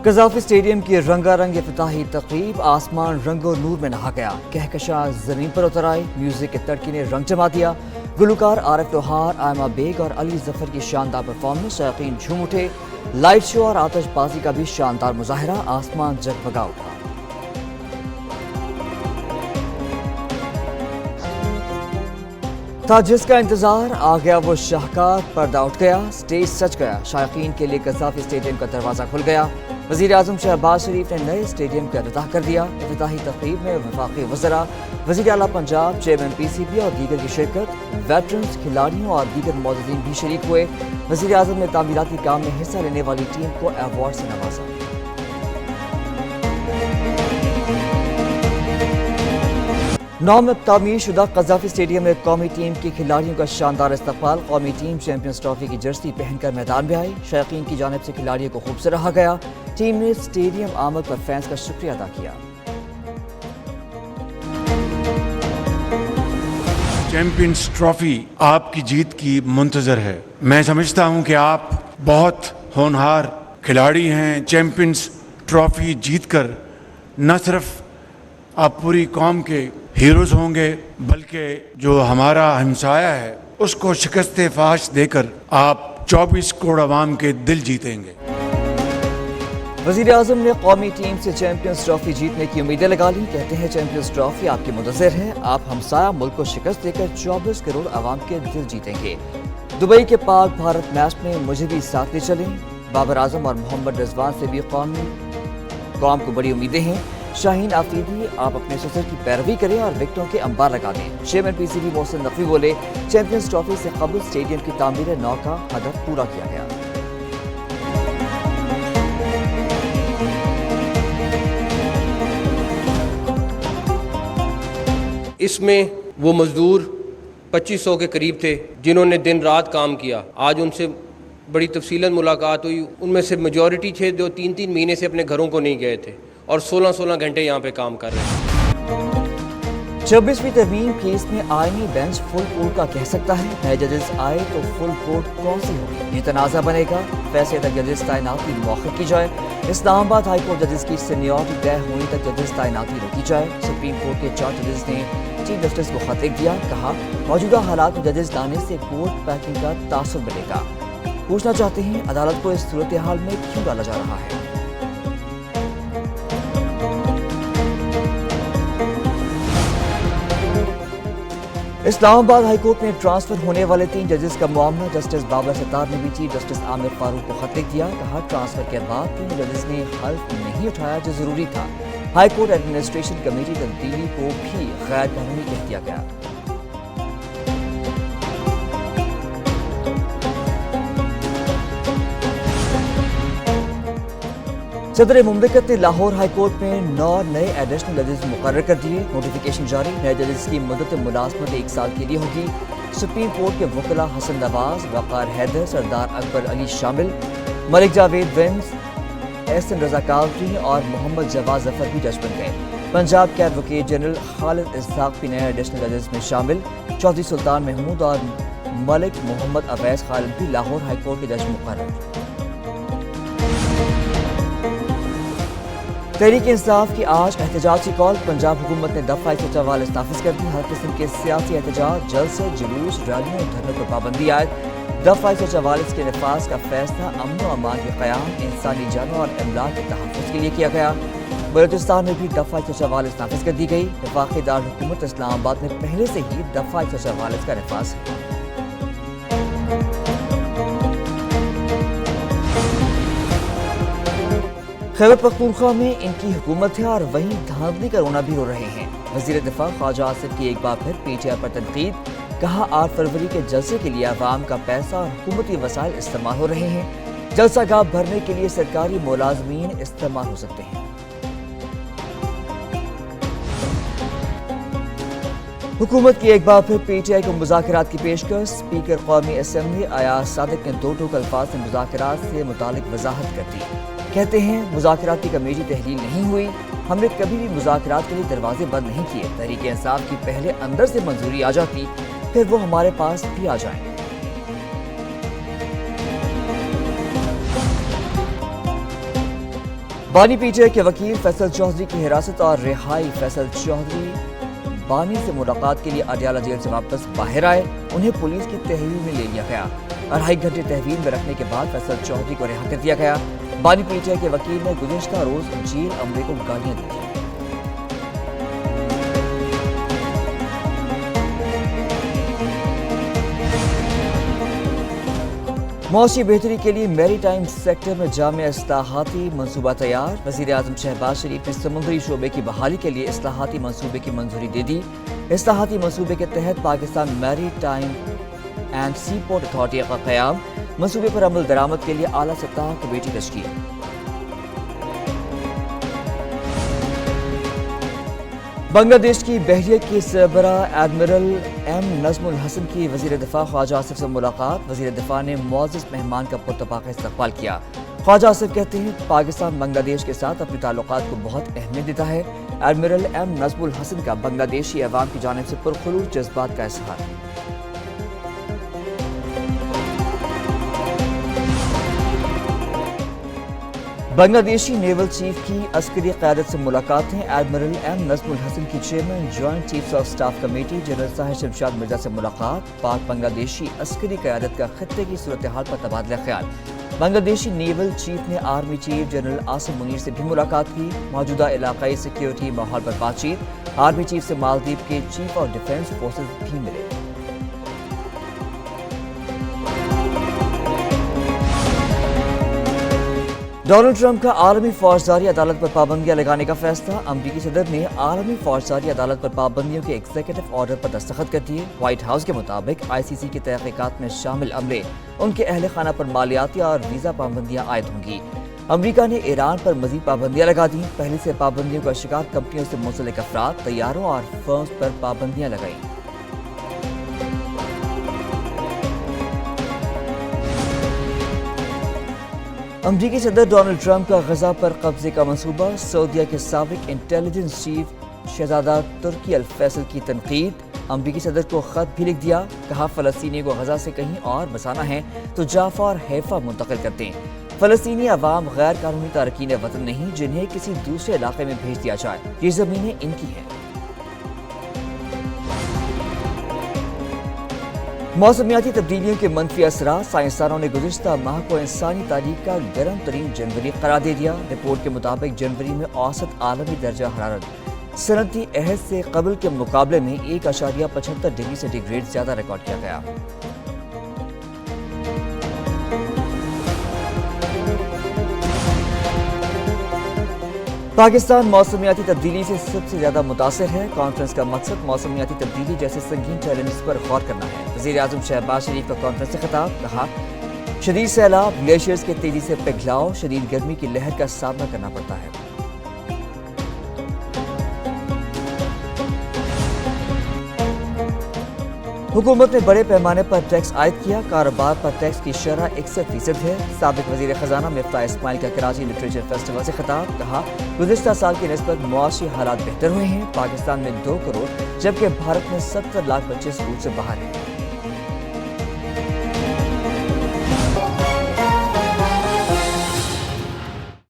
Gaddafi stadium کی رنگا رنگ افتتاحی تقریب، آسمان رنگ و نور میں نہا گیا، کہکشاں زمین پر اتر آئی، میوزک کے تڑکے نے رنگ جما دیا، گلوکار عارف لوہار، آئمہ بیگ اور علی ظفر کی شاندار پرفارمنس، شائقین جھوم اٹھے، لائٹ شو اور آتش بازی کا بھی شاندار مظاہرہ، آسمان جگمگا اٹھا۔ تھا جس کا انتظار، آ گیا وہ شاہکار، پردہ اٹھ گیا، سٹیج سج گیا، شائقین کے لیے قذافی اسٹیڈیم کا دروازہ کھل گیا۔ وزیر اعظم شہباز شریف نے نئے اسٹیڈیم کا افتتاح کر دیا۔ افتتاحی تقریب میں وفاقی وزراء، وزیر اعلیٰ Punjab, chairman P C B اور دیگر کی شرکت، ویٹرنز، کھلاڑیوں اور دیگر معززین بھی شریک ہوئے۔ وزیر اعظم نے تعمیراتی کام میں حصہ لینے والی ٹیم کو ایوارڈ سے نوازا۔ 9 میں تعمیر شدہ قذافی اسٹیڈیم میں قومی ٹیم کی کھلاڑیوں کا شاندار استقبال، قومی ٹیم چیمپئنز ٹرافی کی جرسی پہن کر میدان میں آئی، شائقین کی جانب سے کھلاڑیوں کو خوب سراہا گیا، ٹیم نے اسٹیڈیم آمد پر فینس کا شکریہ ادا کیا۔ چیمپئنز ٹرافی آپ کی جیت کی منتظر ہے۔ میں سمجھتا ہوں کہ آپ بہت ہونہار کھلاڑی ہیں۔ چیمپئنز ٹرافی جیت کر نہ صرف آپ پوری قوم کے ہیروز ہوں گے، بلکہ جو ہمارا ہمسایہ ہے اس کو شکست فاش دے کر آپ 24 کروڑ عوام کے دل جیتیں گے۔ وزیر اعظم نے قومی ٹیم سے چیمپئنز ٹرافی جیتنے کی امیدیں لگا لی، کہتے ہیں چیمپئنز ٹرافی آپ کی منتظر ہے، آپ ہمسایہ ملک کو شکست دے کر 24 کروڑ عوام کے دل جیتیں گے۔ دبئی کے پاک بھارت میچ میں مجھے بھی ساتھ لے چلیں، بابر اعظم اور محمد رضوان سے بھی قوم کو بڑی امیدیں ہیں، شاہین آفریدی آپ اپنے سسر کی پیروی کریں اور وکٹوں کے انبار لگا دیں۔ Chairman P C be Mohsin Naqvi بولے، چیمپئنز ٹرافی سے قبل اسٹیڈیم کی تعمیر نو کا ہدف پورا کیا گیا۔ اس میں وہ مزدور 2500 کے قریب تھے جنہوں نے دن رات کام کیا۔ آج ان سے بڑی تفصیلاً ملاقات ہوئی، ان میں سے میجورٹی تھے جو 3 مہینے سے اپنے گھروں کو نہیں گئے تھے اور 16 گھنٹے یہاں پہ کام کر رہے ہیں۔ 26ویں ترمیم کیس میں آئینی بینچ فل کورٹ کا کہہ سکتا ہے، نئے ججز آئے تو فل کورٹ کون سی ہوگی، یہ تنازع بنے گا، فیصلے تک ججز تعیناتی موخر کی جائے۔ اسلام آباد ہائی کورٹ ججز کی سینیورٹی طے ہونے تک ججز تعیناتی روکی جائے۔ سپریم کورٹ کے 4 ججز نے چیف جسٹس کو خط لکھ دیا، کہا موجودہ حالات میں ججز لانے سے کورٹ پیکنگ کا تاثر ملے گا، پوچھنا چاہتے ہیں عدالت کو اس صورتحال میں کیوں ڈالا جا رہا ہے۔ اسلام آباد ہائی کورٹ میں ٹرانسفر ہونے والے 3 ججز کا معاملہ، جسٹس بابر ستار نے بھی چیف جسٹس عامر فاروق کو خط لکھ دیا، کہا ٹرانسفر کے بعد 3 ججز نے حلف نہیں اٹھایا جو ضروری تھا، ہائی کورٹ ایڈمنسٹریشن کمیٹی تبدیلی کو بھی غیر قانونی کہہ دیا گیا۔ صدر مملکت نے لاہور ہائی کورٹ میں 9 نئے ایڈیشنل ججز مقرر کر دیے، نوٹیفیکیشن جاری، نئے ججز کی مدت ملازمت 1 سال کے لیے ہوگی۔ سپریم کورٹ کے وکلاء حسن نواز، وقار حیدر، سردار اکبر علی شامل، ملک جاوید ونز، احسن رضا قاضی اور محمد جواد ظفر بھی جج بن گئے۔ پنجاب کے ایڈوکیٹ جنرل خالد اسحاق بھی نئے ایڈیشنل ججز میں شامل، چودھری سلطان محمود اور ملک محمد اویس خالد بھی لاہور ہائی کورٹ کے جج مقرر۔ تحریک انصاف کی آج احتجاج کی کال، پنجاب حکومت نے دفعہ 144 نافذ کر دی، ہر قسم کے سیاسی احتجاج، جلسے، جلوس، ریلیوں اور دھرنوں پر پابندی عائد، دفعہ 144 کے نفاذ کا فیصلہ امن و امان کے قیام، انسانی جانوں اور املاک کے تحفظ کے لیے کیا گیا۔ بلوچستان میں بھی دفعہ 144 نافذ کر دی گئی، وفاقی دارالحکومت اسلام آباد میں پہلے سے ہی دفعہ 144 کا نفاذ ہے۔ خیبر پختونخوا میں ان کی حکومت ہے اور وہیں دھاندلی کا رونا بھی رو رہے ہیں۔ وزیر دفاع خواجہ آصف کی ایک بار پھر پی ٹی آئی پر تنقید، کہا 8 فروری کے جلسے کے لیے عوام کا پیسہ اور حکومتی وسائل استعمال ہو رہے ہیں، جلسہ گاہ بھرنے کے لیے سرکاری ملازمین استعمال ہو سکتے ہیں۔ حکومت کی ایک بار پھر پی ٹی آئی کو مذاکرات کی پیشکش، اسپیکر قومی اسمبلی ایاز صادق نے 2 ٹوک الفاظ سے مذاکرات سے متعلق وضاحت کر دی، کہتے ہیں مذاکرات کی کمیٹی تحلیل نہیں ہوئی، ہم نے کبھی بھی مذاکرات کے لیے دروازے بند نہیں کیے، تحریک انصاف کی پہلے اندر سے منظوری آ جاتی پھر وہ ہمارے پاس بھی آ جائیں۔ بانی پی ٹی آئی کے وکیل فیصل چودھری کی حراست اور رہائی۔ فیصل چودھری بانی سے ملاقات کے لیے اڈیالہ جیل سے واپس باہر آئے، انہیں پولیس کی تحویل میں لے لیا گیا۔ 2.5 گھنٹے تحویل میں رکھنے کے بعد فیصل چودھری کو رہا کر دیا گیا۔ بانی پی ٹی آئی کے وکیل نے گزشتہ روز جیل عملے کو گالیاں دی تھیں۔ معاشی بہتری کے لیے میری ٹائم سیکٹر میں جامع اصلاحاتی منصوبہ تیار۔ وزیر اعظم شہباز شریف نے سمندری شعبے کی بحالی کے لیے اصلاحاتی منصوبے کی منظوری دے دی۔ اصلاحاتی منصوبے کے تحت پاکستان میری time and sea port authority کا قیام، منصوبے پر عمل درآمد کے لیے اعلیٰ سطح کمیٹی تشکیل۔ بنگلہ دیش کی بحریہ کے سربراہ ایڈمرل ایم نظم الحسن کی وزیر دفاع خواجہ آصف سے ملاقات۔ وزیر دفاع نے معزز مہمان کا پرتپاک استقبال کیا۔ خواجہ آصف کہتے ہیں پاکستان بنگلہ دیش کے ساتھ اپنے تعلقات کو بہت اہمیت دیتا ہے۔ ایڈمرل ایم نظم الحسن کا بنگلہ دیشی عوام کی جانب سے پرخلوص جذبات کا اظہار۔ بنگلہ دیشی نیول چیف کی عسکری قیادت سے ملاقاتیں۔ ایڈمرل ایم نظم الحسن کی chairman joint chiefs of staff committee general Tahir Shamshad Mirza سے ملاقات۔ پاک بنگلہ دیشی عسکری قیادت کا خطے کی صورتحال پر تبادلہ خیال۔ بنگلہ دیشی نیول چیف نے army chief general Asim Munir سے بھی ملاقات کی۔ موجودہ علاقائی سیکیورٹی ماحول پر بات چیت۔ آرمی چیف سے مالدیپ کے چیف آف ڈیفنس فورسز بھی ملے۔ ڈونلڈ ٹرمپ کا عالمی فوجداری عدالت پر پابندیاں لگانے کا فیصلہ۔ امریکی صدر نے عالمی فوجداری عدالت پر پابندیوں کے ایگزیکٹو آرڈر پر دستخط کر دیے۔ وائٹ ہاؤس کے مطابق آئی سی سی کی تحقیقات میں شامل عملے ان کے اہل خانہ پر مالیاتی اور ویزا پابندیاں عائد ہوں گی۔ امریکہ نے ایران پر مزید پابندیاں لگا دیں۔ پہلے سے پابندیوں کا شکار کمپنیوں سے منسلک افراد، طیاروں اور فرمز پر پابندیاں لگائیں۔ امریکی صدر ڈونلڈ ٹرمپ کا غزہ پر قبضے کا منصوبہ۔ سعودیہ کے سابق انٹیلیجنس چیف شہزادہ ترکی الفیصل کی تنقید۔ امریکی صدر کو خط بھی لکھ دیا، کہا فلسطینیوں کو غزہ سے کہیں اور بسانا ہے تو جافا اور حیفا منتقل کر دیں۔ فلسطینی عوام غیر قانونی تارکین وطن نہیں جنہیں کسی دوسرے علاقے میں بھیج دیا جائے، یہ زمینیں ان کی ہیں۔ موسمیاتی تبدیلیوں کے منفی اثرات۔ سائنسدانوں نے گزشتہ ماہ کو انسانی تاریخ کا گرم ترین جنوری قرار دے دیا۔ رپورٹ کے مطابق جنوری میں اوسط عالمی درجہ حرارت صنعتی عہد سے قبل کے مقابلے میں 1.75 ڈگری سینٹی گریڈ زیادہ ریکارڈ کیا گیا۔ پاکستان موسمیاتی تبدیلی سے سب سے زیادہ متاثر ہے۔ کانفرنس کا مقصد موسمیاتی تبدیلی جیسے سنگین چیلنجز پر غور کرنا ہے۔ وزیر اعظم شہباز شریف کا کانفرنس سے خطاب، کہا شدید سیلاب، گلیشیئرز کے تیزی سے پگھلاؤ، شدید گرمی کی لہر کا سامنا کرنا پڑتا ہے۔ حکومت نے بڑے پیمانے پر ٹیکس عائد کیا۔ کاروبار پر ٹیکس کی شرح 61% ہے۔ سابق وزیر خزانہ مفتاح اسماعیل کا کراچی لٹریچر فیسٹیول سے خطاب، کہا گزشتہ سال کی نسبت معاشی حالات بہتر ہوئے ہیں۔ پاکستان میں 2 کروڑ جبکہ بھارت میں 70 لاکھ بچے اسکول سے باہر ہیں۔